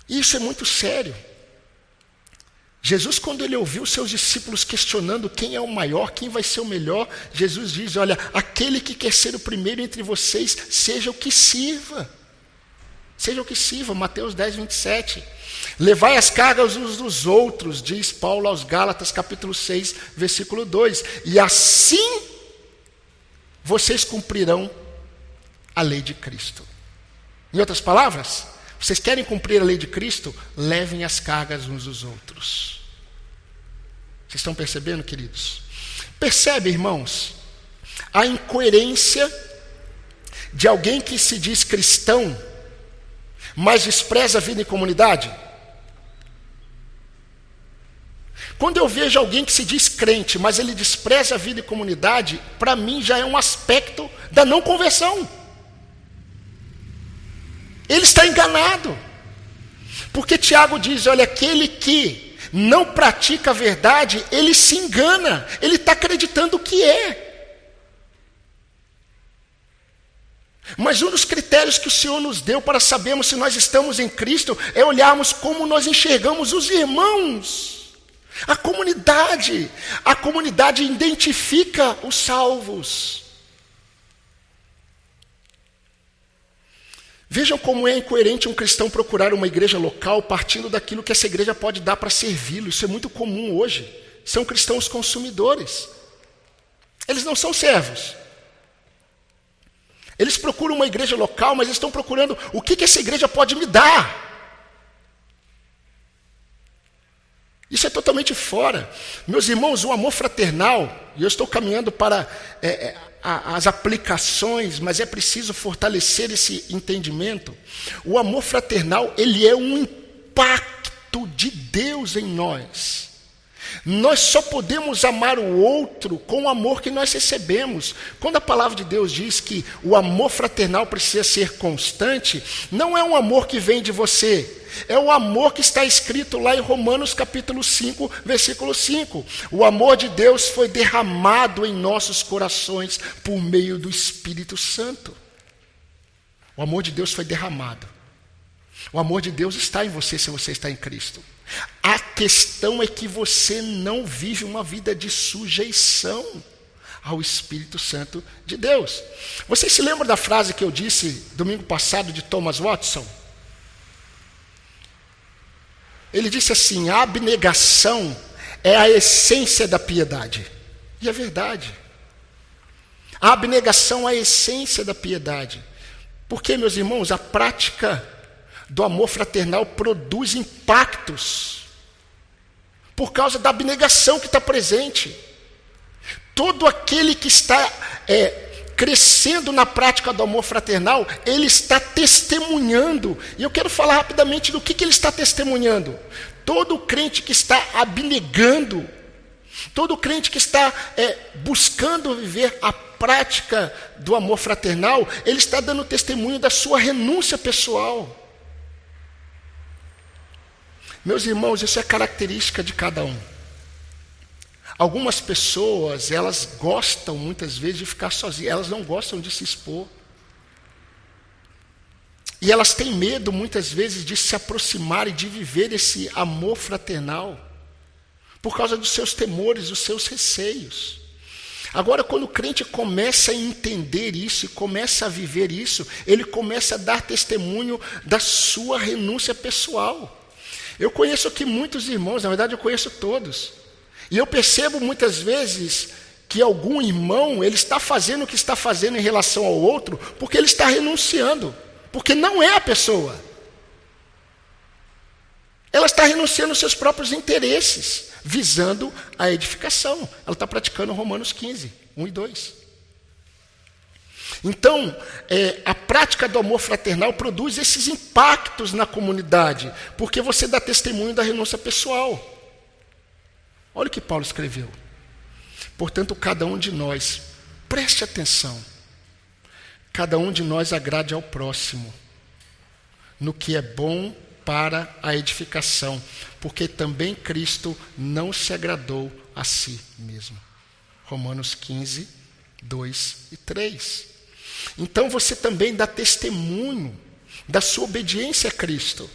Isso é muito sério. Jesus, quando ele ouviu seus discípulos questionando quem é o maior, quem vai ser o melhor, Jesus diz, olha, aquele que quer ser o primeiro entre vocês, seja o que sirva. Seja o que sirva, Mateus 10, 27. Levai as cargas uns dos outros, diz Paulo aos Gálatas, capítulo 6, versículo 2. E assim vocês cumprirão a lei de Cristo. Em outras palavras, vocês querem cumprir a lei de Cristo? Levem as cargas uns dos outros. Vocês estão percebendo, queridos? Percebe, irmãos, a incoerência de alguém que se diz cristão, mas despreza a vida em comunidade? Quando eu vejo alguém que se diz crente, mas ele despreza a vida em comunidade, para mim já é um aspecto da não conversão. Ele está enganado. Porque Tiago diz, olha, aquele que não pratica a verdade, ele se engana, ele está acreditando que é. Mas um dos critérios que o Senhor nos deu para sabermos se nós estamos em Cristo é olharmos como nós enxergamos os irmãos. A comunidade identifica os salvos. Vejam como é incoerente um cristão procurar uma igreja local partindo daquilo que essa igreja pode dar para servi-lo. Isso é muito comum hoje. São cristãos consumidores. Eles não são servos. Eles procuram uma igreja local, mas eles estão procurando o que essa igreja pode me dar. Isso é totalmente fora. Meus irmãos, o amor fraternal, e eu estou caminhando para as aplicações, mas é preciso fortalecer esse entendimento. O amor fraternal, ele é um impacto de Deus em nós. Nós só podemos amar o outro com o amor que nós recebemos. Quando a palavra de Deus diz que o amor fraternal precisa ser constante, não é um amor que vem de você, é o amor que está escrito lá em Romanos capítulo 5, versículo 5. O amor de Deus foi derramado em nossos corações por meio do Espírito Santo. O amor de Deus foi derramado. O amor de Deus está em você se você está em Cristo. A questão é que você não vive uma vida de sujeição ao Espírito Santo de Deus. Vocês se lembram da frase que eu disse domingo passado de Thomas Watson? Ele disse assim: a abnegação é a essência da piedade. E é verdade. A abnegação é a essência da piedade. Porque, meus irmãos, a prática do amor fraternal produz impactos por causa da abnegação que está presente. Todo aquele que está crescendo na prática do amor fraternal, ele está testemunhando. E eu quero falar rapidamente do que ele está testemunhando. Todo crente que está abnegando, todo crente que está buscando viver a prática do amor fraternal, ele está dando testemunho da sua renúncia pessoal. Meus irmãos, isso é característica de cada um. Algumas pessoas, elas gostam muitas vezes de ficar sozinhas, elas não gostam de se expor. E elas têm medo muitas vezes de se aproximar e de viver esse amor fraternal, por causa dos seus temores, dos seus receios. Agora, quando o crente começa a entender isso e começa a viver isso, ele começa a dar testemunho da sua renúncia pessoal. Eu conheço aqui muitos irmãos, na verdade eu conheço todos. E eu percebo muitas vezes que algum irmão, ele está fazendo o que está fazendo em relação ao outro, porque ele está renunciando, porque não é a pessoa. Ela está renunciando aos seus próprios interesses, visando a edificação. Ela está praticando Romanos 15, 1 e 2. Então, a prática do amor fraternal produz esses impactos na comunidade, porque você dá testemunho da renúncia pessoal. Olha o que Paulo escreveu. Portanto, cada um de nós, preste atenção, cada um de nós agrade ao próximo, no que é bom para a edificação, porque também Cristo não se agradou a si mesmo. Romanos 15, 2 e 3. Então você também dá testemunho da sua obediência a Cristo.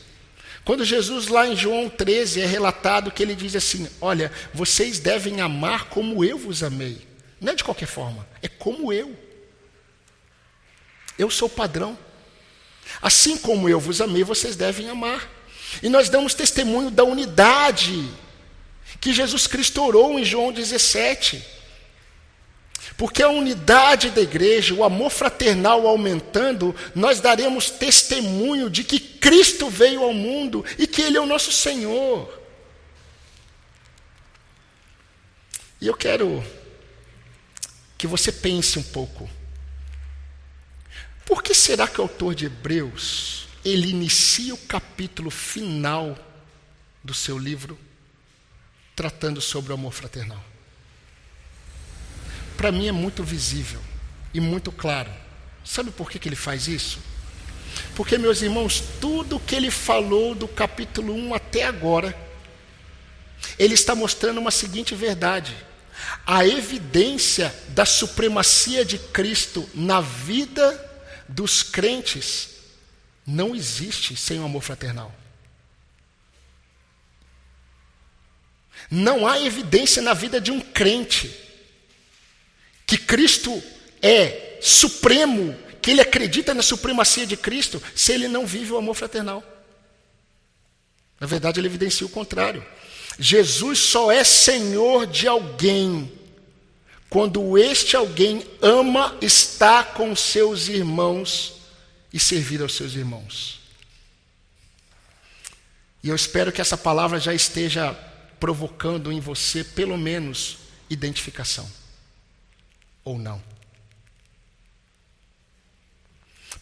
Quando Jesus lá em João 13 é relatado que ele diz assim, olha, vocês devem amar como eu vos amei. Não é de qualquer forma, é como eu. Eu sou o padrão. Assim como eu vos amei, vocês devem amar. E nós damos testemunho da unidade que Jesus Cristo orou em João 17. Porque a unidade da igreja, o amor fraternal aumentando, nós daremos testemunho de que Cristo veio ao mundo e que Ele é o nosso Senhor. E eu quero que você pense um pouco. Por que será que o autor de Hebreus, ele inicia o capítulo final do seu livro tratando sobre o amor fraternal? Para mim é muito visível e muito claro. Sabe por que ele faz isso? Porque, meus irmãos, tudo o que ele falou do capítulo 1 até agora, ele está mostrando uma seguinte verdade. A evidência da supremacia de Cristo na vida dos crentes não existe sem o amor fraternal. Não há evidência na vida de um crente que Cristo é supremo, que ele acredita na supremacia de Cristo, se ele não vive o amor fraternal. Na verdade, ele evidencia o contrário. Jesus só é Senhor de alguém quando este alguém ama estar com seus irmãos e servir aos seus irmãos. E eu espero que essa palavra já esteja provocando em você, pelo menos, identificação. Ou não.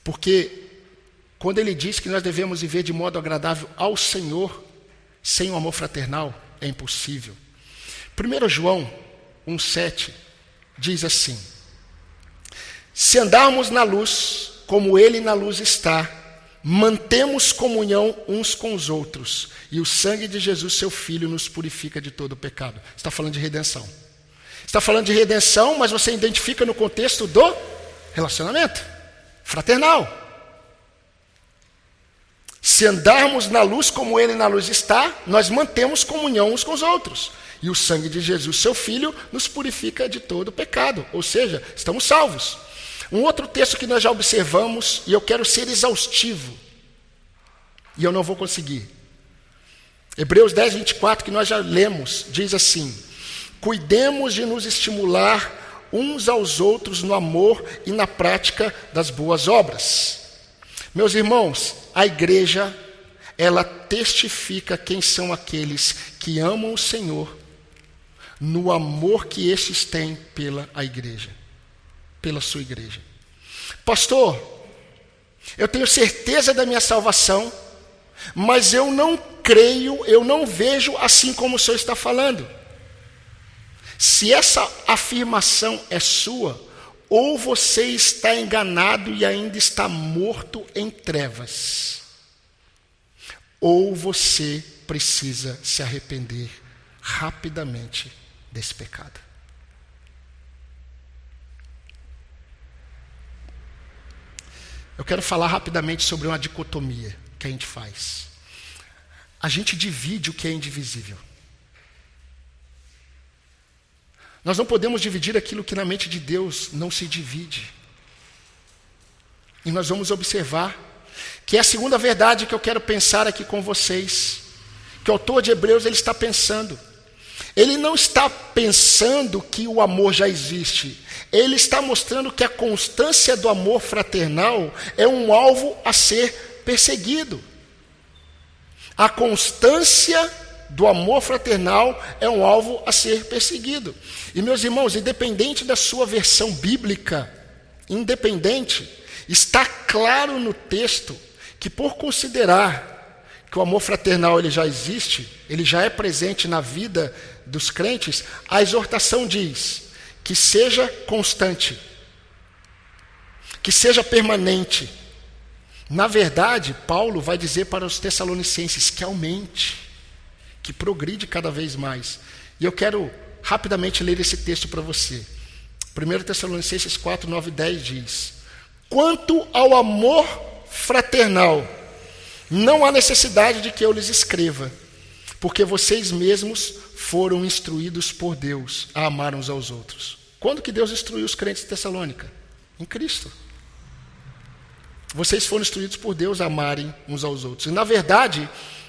Porque quando ele diz que nós devemos viver de modo agradável ao Senhor, sem o amor fraternal, é impossível. 1 João 1,7 diz assim: se andarmos na luz, como ele na luz está, mantemos comunhão uns com os outros, e o sangue de Jesus, seu Filho, nos purifica de todo o pecado. Está falando de redenção. Está falando de redenção, mas você identifica no contexto do relacionamento fraternal. Se andarmos na luz como ele na luz está, nós mantemos comunhão uns com os outros. E o sangue de Jesus, seu Filho, nos purifica de todo o pecado. Ou seja, estamos salvos. Um outro texto que nós já observamos, e eu quero ser exaustivo, e eu não vou conseguir. Hebreus 10, 24, que nós já lemos, diz assim: cuidemos de nos estimular uns aos outros no amor e na prática das boas obras. Meus irmãos, a igreja, ela testifica quem são aqueles que amam o Senhor no amor que estes têm pela igreja, pela sua igreja. Pastor, eu tenho certeza da minha salvação, mas eu não creio, eu não vejo assim como o Senhor está falando. Se essa afirmação é sua, ou você está enganado e ainda está morto em trevas, ou você precisa se arrepender rapidamente desse pecado. Eu quero falar rapidamente sobre uma dicotomia que a gente faz. A gente divide o que é indivisível. Nós não podemos dividir aquilo que na mente de Deus não se divide. E nós vamos observar que é a segunda verdade que eu quero pensar aqui com vocês, que o autor de Hebreus ele está pensando. Ele não está pensando que o amor já existe. Ele está mostrando que a constância do amor fraternal é um alvo a ser perseguido. A constância do amor fraternal é um alvo a ser perseguido. E meus irmãos, independente da sua versão bíblica, está claro no texto que por considerar que o amor fraternal ele já existe, ele já é presente na vida dos crentes, a exortação diz que seja constante, que seja permanente. Na verdade, Paulo vai dizer para os Tessalonicenses que aumente, que progride cada vez mais. E eu quero rapidamente ler esse texto para você. 1 Tessalonicenses 4, 9 e 10 diz: quanto ao amor fraternal, não há necessidade de que eu lhes escreva, porque vocês mesmos foram instruídos por Deus a amar uns aos outros. Quando que Deus instruiu os crentes de Tessalônica? Em Cristo. Vocês foram instruídos por Deus a amarem uns aos outros. E na verdade,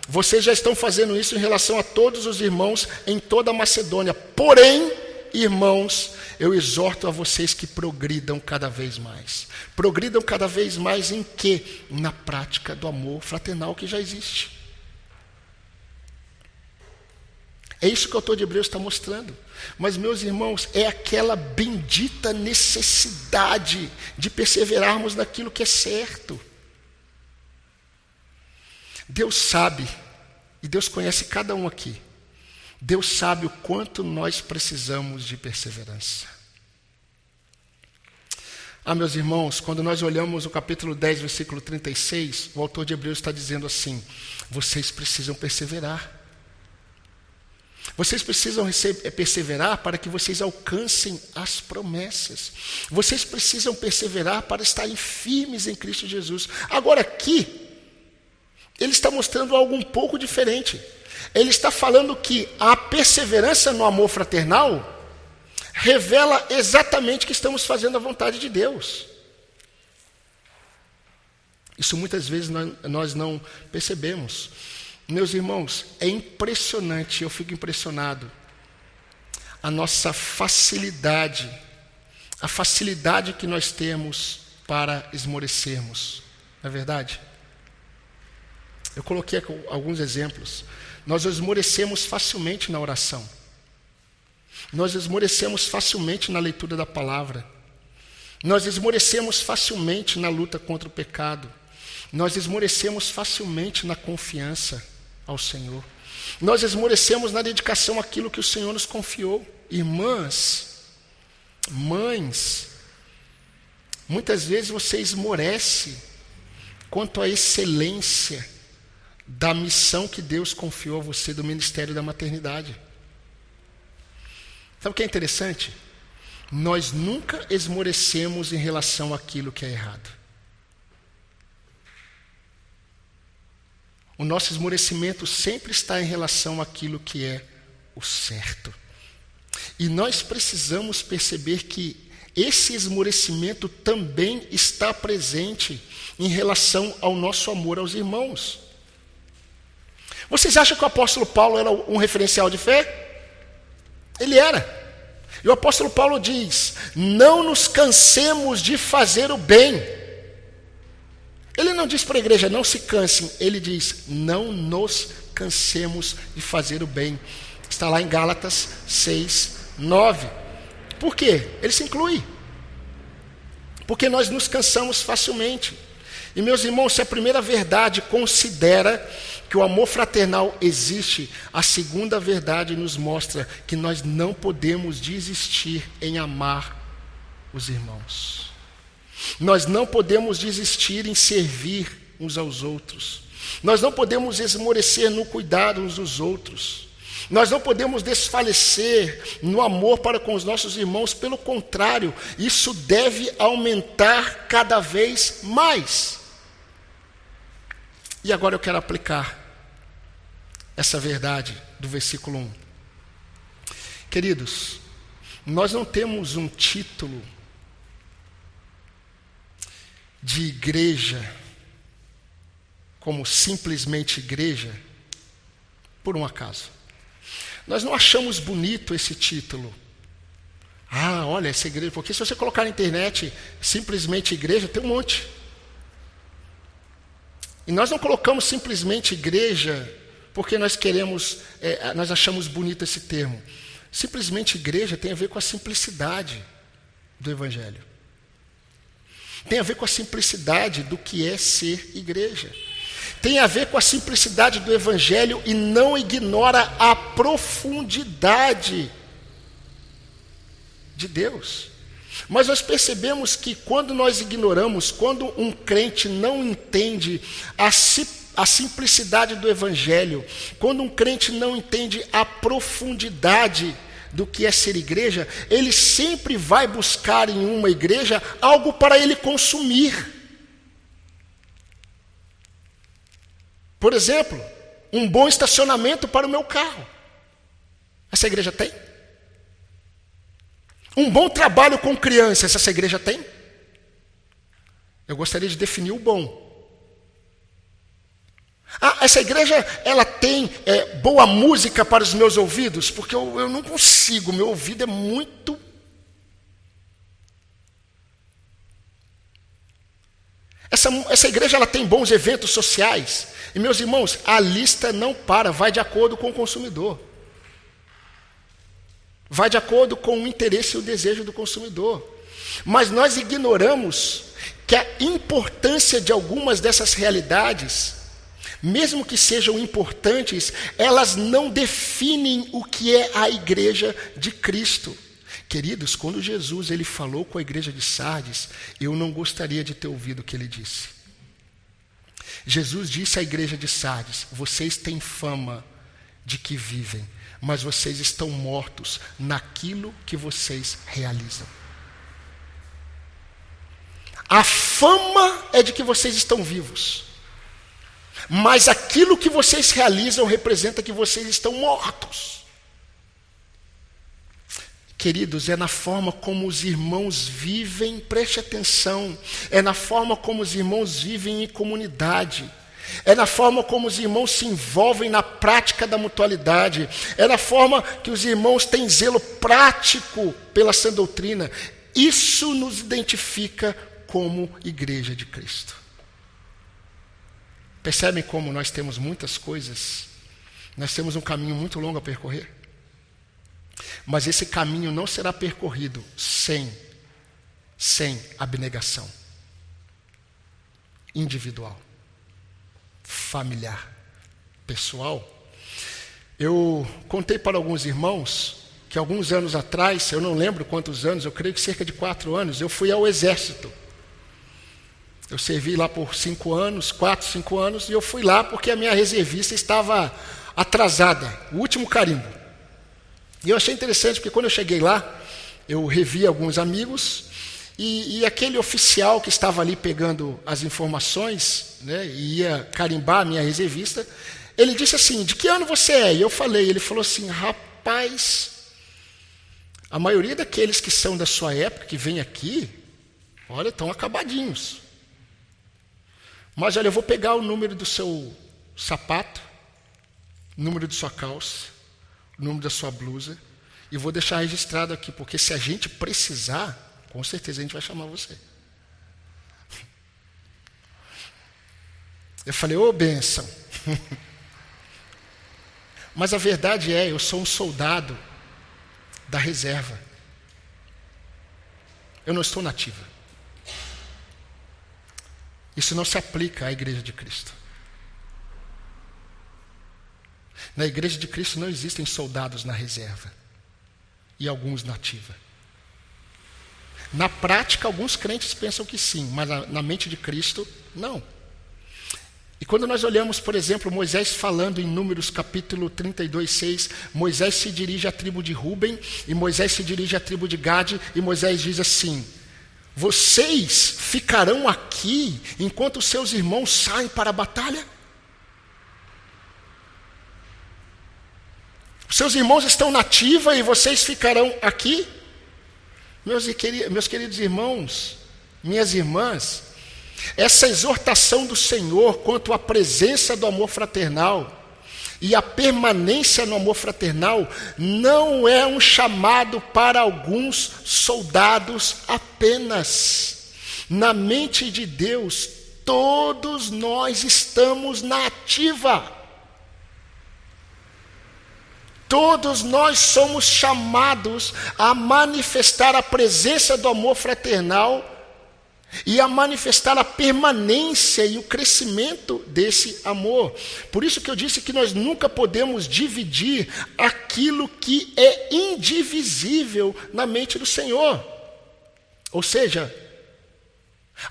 vocês já estão fazendo isso em relação a todos os irmãos em toda a Macedônia. Porém, irmãos, eu exorto a vocês que progridam cada vez mais. Progridam cada vez mais em quê? Na prática do amor fraternal que já existe. É isso que o autor de Hebreus está mostrando. Mas, meus irmãos, é aquela bendita necessidade de perseverarmos naquilo que é certo. Deus sabe, e Deus conhece cada um aqui. Deus sabe o quanto nós precisamos de perseverança. Meus irmãos, quando nós olhamos o capítulo 10, versículo 36, o autor de Hebreus está dizendo assim: vocês precisam perseverar. Vocês precisam perseverar para que vocês alcancem as promessas. Vocês precisam perseverar para estarem firmes em Cristo Jesus. Agora aqui, ele está mostrando algo um pouco diferente. Ele está falando que a perseverança no amor fraternal revela exatamente que estamos fazendo a vontade de Deus. Isso muitas vezes nós não percebemos. Meus irmãos, é impressionante, eu fico impressionado, a nossa facilidade, a facilidade que nós temos para esmorecermos, não é verdade? Eu coloquei aqui alguns exemplos. Nós esmorecemos facilmente na oração. Nós esmorecemos facilmente na leitura da palavra. Nós esmorecemos facilmente na luta contra o pecado. Nós esmorecemos facilmente na confiança ao Senhor. Nós esmorecemos na dedicação àquilo que o Senhor nos confiou. Irmãs, mães, muitas vezes você esmorece quanto à excelência da missão que Deus confiou a você do ministério da maternidade. Sabe o que é interessante? Nós nunca esmorecemos em relação àquilo que é errado. O nosso esmorecimento sempre está em relação àquilo que é o certo. E nós precisamos perceber que esse esmorecimento também está presente em relação ao nosso amor aos irmãos. Vocês acham que o apóstolo Paulo era um referencial de fé? Ele era. E o apóstolo Paulo diz: não nos cansemos de fazer o bem. Ele não diz para a igreja: não se cansem. Ele diz: não nos cansemos de fazer o bem. Está lá em Gálatas 6:9. Por quê? Ele se inclui. Porque nós nos cansamos facilmente. E meus irmãos, se a primeira verdade considera que o amor fraternal existe, a segunda verdade nos mostra que nós não podemos desistir em amar os irmãos. Nós não podemos desistir em servir uns aos outros. Nós não podemos esmorecer no cuidado uns dos outros. Nós não podemos desfalecer no amor para com os nossos irmãos. Pelo contrário, isso deve aumentar cada vez mais. E agora eu quero aplicar essa verdade do versículo 1. Queridos, nós não temos um título de igreja como simplesmente igreja por um acaso. Nós não achamos bonito esse título. Ah, olha, essa igreja, porque se você colocar na internet simplesmente igreja, tem um monte. E nós não colocamos simplesmente igreja porque nós queremos, nós achamos bonito esse termo. Simplesmente igreja tem a ver com a simplicidade do Evangelho. Tem a ver com a simplicidade do que é ser igreja. Tem a ver com a simplicidade do Evangelho e não ignora a profundidade de Deus. Mas nós percebemos que quando nós ignoramos, quando um crente não entende a simplicidade do Evangelho, quando um crente não entende a profundidade do que é ser igreja, ele sempre vai buscar em uma igreja algo para ele consumir. Por exemplo, um bom estacionamento para o meu carro. Essa igreja tem? Um bom trabalho com crianças, essa igreja tem? Eu gostaria de definir o bom. Essa igreja, ela tem boa música para os meus ouvidos? Porque eu não consigo, meu ouvido é muito... Essa igreja, ela tem bons eventos sociais? E meus irmãos, a lista não para, vai de acordo com o consumidor. Vai de acordo com o interesse e o desejo do consumidor. Mas nós ignoramos que a importância de algumas dessas realidades, mesmo que sejam importantes, elas não definem o que é a igreja de Cristo. Queridos, quando Jesus ele falou com a igreja de Sardes, eu não gostaria de ter ouvido o que ele disse. Jesus disse à igreja de Sardes: vocês têm fama de que vivem, mas vocês estão mortos naquilo que vocês realizam. A fama é de que vocês estão vivos, mas aquilo que vocês realizam representa que vocês estão mortos. Queridos, é na forma como os irmãos vivem, preste atenção, é na forma como os irmãos vivem em comunidade, é na forma como os irmãos se envolvem na prática da mutualidade, é na forma que os irmãos têm zelo prático pela sã doutrina. Isso nos identifica como igreja de Cristo. Percebem como nós temos muitas coisas, nós temos um caminho muito longo a percorrer? Mas esse caminho não será percorrido sem abnegação individual, familiar, pessoal. Eu contei para alguns irmãos que alguns anos atrás, eu não lembro quantos anos, eu creio que cerca de 4 anos, eu fui ao exército. Eu servi lá por 5 anos, 4, 5 anos, e eu fui lá porque a minha reservista estava atrasada, o último carimbo. E eu achei interessante, porque quando eu cheguei lá, eu revi alguns amigos, e aquele oficial que estava ali pegando as informações, né, e ia carimbar a minha reservista, ele disse assim: de que ano você é? E eu falei, ele falou assim: rapaz, a maioria daqueles que são da sua época, que vêm aqui, olha, estão acabadinhos. Mas olha, eu vou pegar o número do seu sapato, número de sua calça, número da sua blusa, e vou deixar registrado aqui, porque se a gente precisar, com certeza a gente vai chamar você. Eu falei, ô bênção. Mas a verdade é, eu sou um soldado da reserva. Eu não estou na ativa. Isso não se aplica à igreja de Cristo. Na igreja de Cristo não existem soldados na reserva e alguns na ativa. Na prática, alguns crentes pensam que sim, mas na mente de Cristo, não. E quando nós olhamos, por exemplo, Moisés falando em Números capítulo 32, 6, Moisés se dirige à tribo de Ruben, e Moisés se dirige à tribo de Gade, e Moisés diz assim: vocês ficarão aqui enquanto seus irmãos saem para a batalha? Seus irmãos estão na ativa e vocês ficarão aqui? Meus queridos irmãos, minhas irmãs, essa exortação do Senhor quanto à presença do amor fraternal e a permanência no amor fraternal não é um chamado para alguns soldados apenas. Na mente de Deus, todos nós estamos na ativa. Todos nós somos chamados a manifestar a presença do amor fraternal e a manifestar a permanência e o crescimento desse amor. Por isso que eu disse que nós nunca podemos dividir aquilo que é indivisível na mente do Senhor. Ou seja,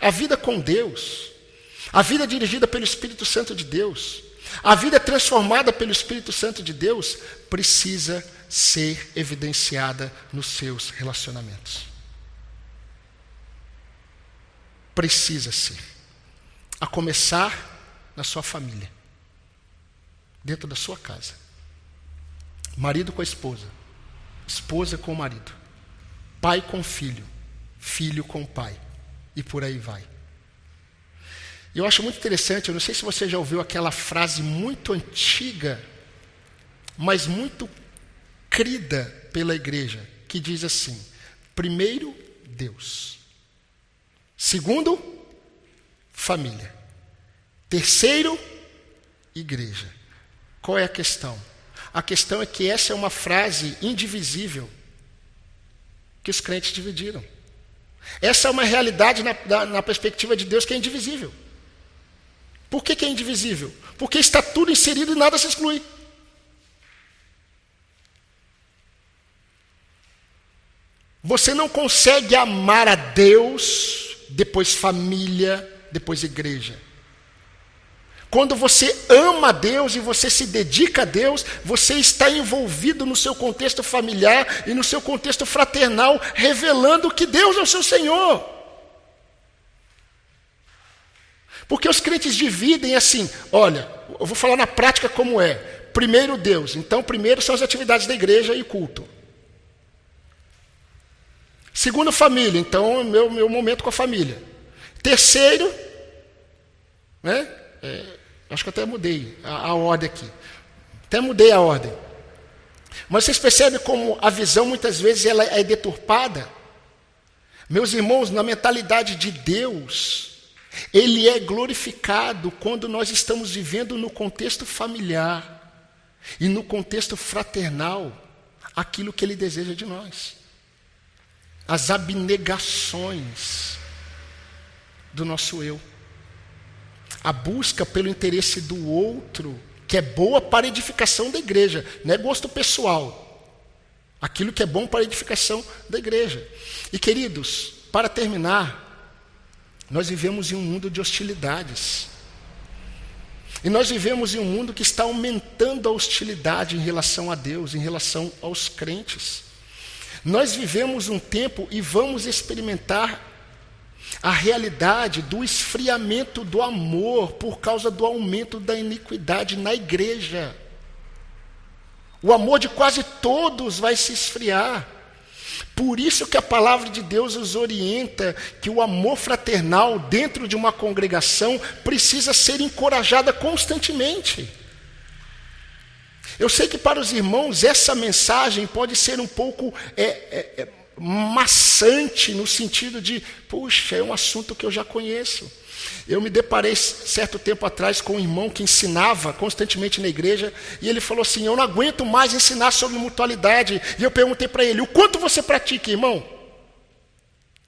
a vida com Deus, a vida dirigida pelo Espírito Santo de Deus, a vida transformada pelo Espírito Santo de Deus precisa ser evidenciada nos seus relacionamentos. Precisa ser. A começar na sua família, dentro da sua casa. Marido com a esposa, esposa com o marido, pai com o filho, filho com o pai, e por aí vai. Eu acho muito interessante, eu não sei se você já ouviu aquela frase muito antiga, mas muito crida pela igreja, que diz assim: primeiro, Deus. Segundo, família. Terceiro, igreja. Qual é a questão? A questão é que essa é uma frase indivisível que os crentes dividiram. Essa é uma realidade na perspectiva de Deus que é indivisível. Por que é indivisível? Porque está tudo inserido e nada se exclui. Você não consegue amar a Deus, depois família, depois igreja. Quando você ama a Deus e você se dedica a Deus, você está envolvido no seu contexto familiar e no seu contexto fraternal, revelando que Deus é o seu Senhor. Porque os crentes dividem assim, olha, eu vou falar na prática como é. Primeiro Deus, então primeiro são as atividades da igreja e culto. Segundo família, então meu momento com a família. Terceiro, né? Acho que até mudei a ordem aqui. Até mudei a ordem. Mas vocês percebem como a visão muitas vezes ela é deturpada? Meus irmãos, na mentalidade de Deus, Ele é glorificado quando nós estamos vivendo no contexto familiar e no contexto fraternal aquilo que Ele deseja de nós. As abnegações do nosso eu. A busca pelo interesse do outro, que é boa para a edificação da igreja, não é gosto pessoal. Aquilo que é bom para a edificação da igreja. E queridos, para terminar, nós vivemos em um mundo de hostilidades. E nós vivemos em um mundo que está aumentando a hostilidade em relação a Deus, em relação aos crentes. Nós vivemos um tempo e vamos experimentar a realidade do esfriamento do amor por causa do aumento da iniquidade na igreja. O amor de quase todos vai se esfriar. Por isso que a palavra de Deus nos orienta que o amor fraternal dentro de uma congregação precisa ser encorajada constantemente. Eu sei que para os irmãos essa mensagem pode ser um pouco maçante, no sentido de, puxa, é um assunto que eu já conheço. Eu me deparei certo tempo atrás com um irmão que ensinava constantemente na igreja, e ele falou assim: eu não aguento mais ensinar sobre mutualidade. E eu perguntei para ele: o quanto você pratica, irmão?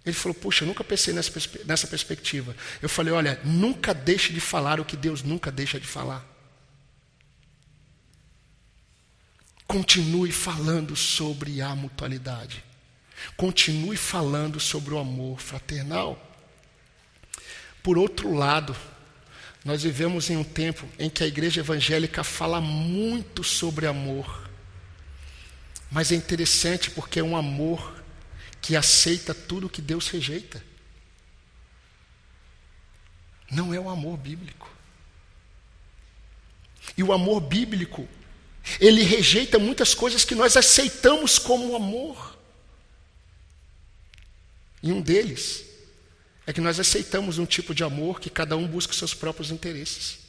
Ele falou: puxa, eu nunca pensei nessa perspectiva. Eu falei: olha, nunca deixe de falar o que Deus nunca deixa de falar. Continue falando sobre a mutualidade. Continue falando sobre o amor fraternal. Por outro lado, nós vivemos em um tempo em que a igreja evangélica fala muito sobre amor. Mas é interessante porque é um amor que aceita tudo que Deus rejeita. Não é o amor bíblico. E o amor bíblico, ele rejeita muitas coisas que nós aceitamos como amor. E um deles é que nós aceitamos um tipo de amor que cada um busca os seus próprios interesses.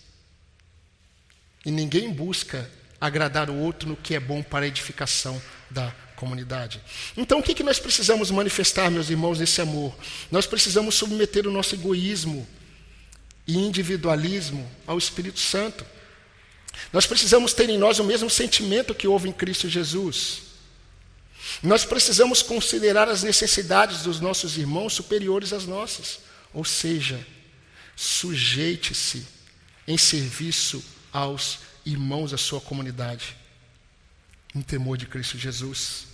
E ninguém busca agradar o outro no que é bom para a edificação da comunidade. Então o que nós precisamos manifestar, meus irmãos, nesse amor? Nós precisamos submeter o nosso egoísmo e individualismo ao Espírito Santo. Nós precisamos ter em nós o mesmo sentimento que houve em Cristo Jesus. Nós precisamos considerar as necessidades dos nossos irmãos superiores às nossas. Ou seja, sujeite-se em serviço aos irmãos da sua comunidade, em temor de Cristo Jesus.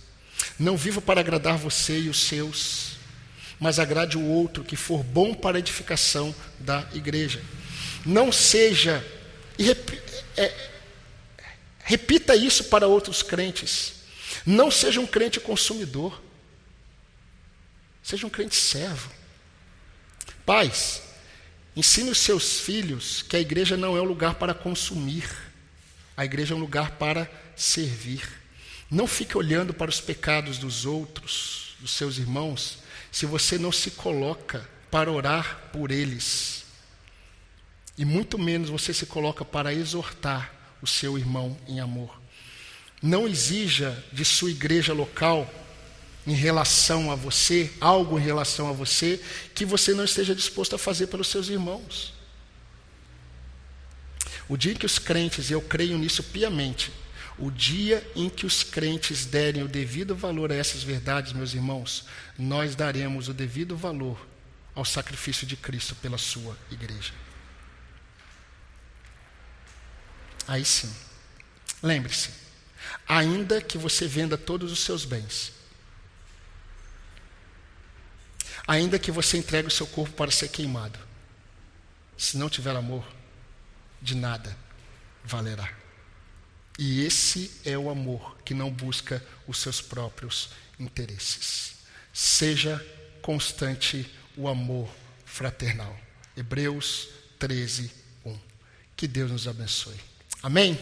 Não viva para agradar você e os seus, mas agrade o outro que for bom para a edificação da igreja. Não seja, repita isso para outros crentes. Não seja um crente consumidor. Seja um crente servo. Pais, ensine os seus filhos que a igreja não é um lugar para consumir. A igreja é um lugar para servir. Não fique olhando para os pecados dos outros, dos seus irmãos, se você não se coloca para orar por eles. E muito menos você se coloca para exortar o seu irmão em amor. Não exija de sua igreja local, em relação a você, algo em relação a você, que você não esteja disposto a fazer pelos seus irmãos. O dia em que os crentes, e eu creio nisso piamente, o dia em que os crentes derem o devido valor a essas verdades, meus irmãos, nós daremos o devido valor ao sacrifício de Cristo pela sua igreja. Aí sim, lembre-se, ainda que você venda todos os seus bens, ainda que você entregue o seu corpo para ser queimado, se não tiver amor, de nada valerá. E esse é o amor que não busca os seus próprios interesses. Seja constante o amor fraternal. Hebreus 13:1. Que Deus nos abençoe. Amém?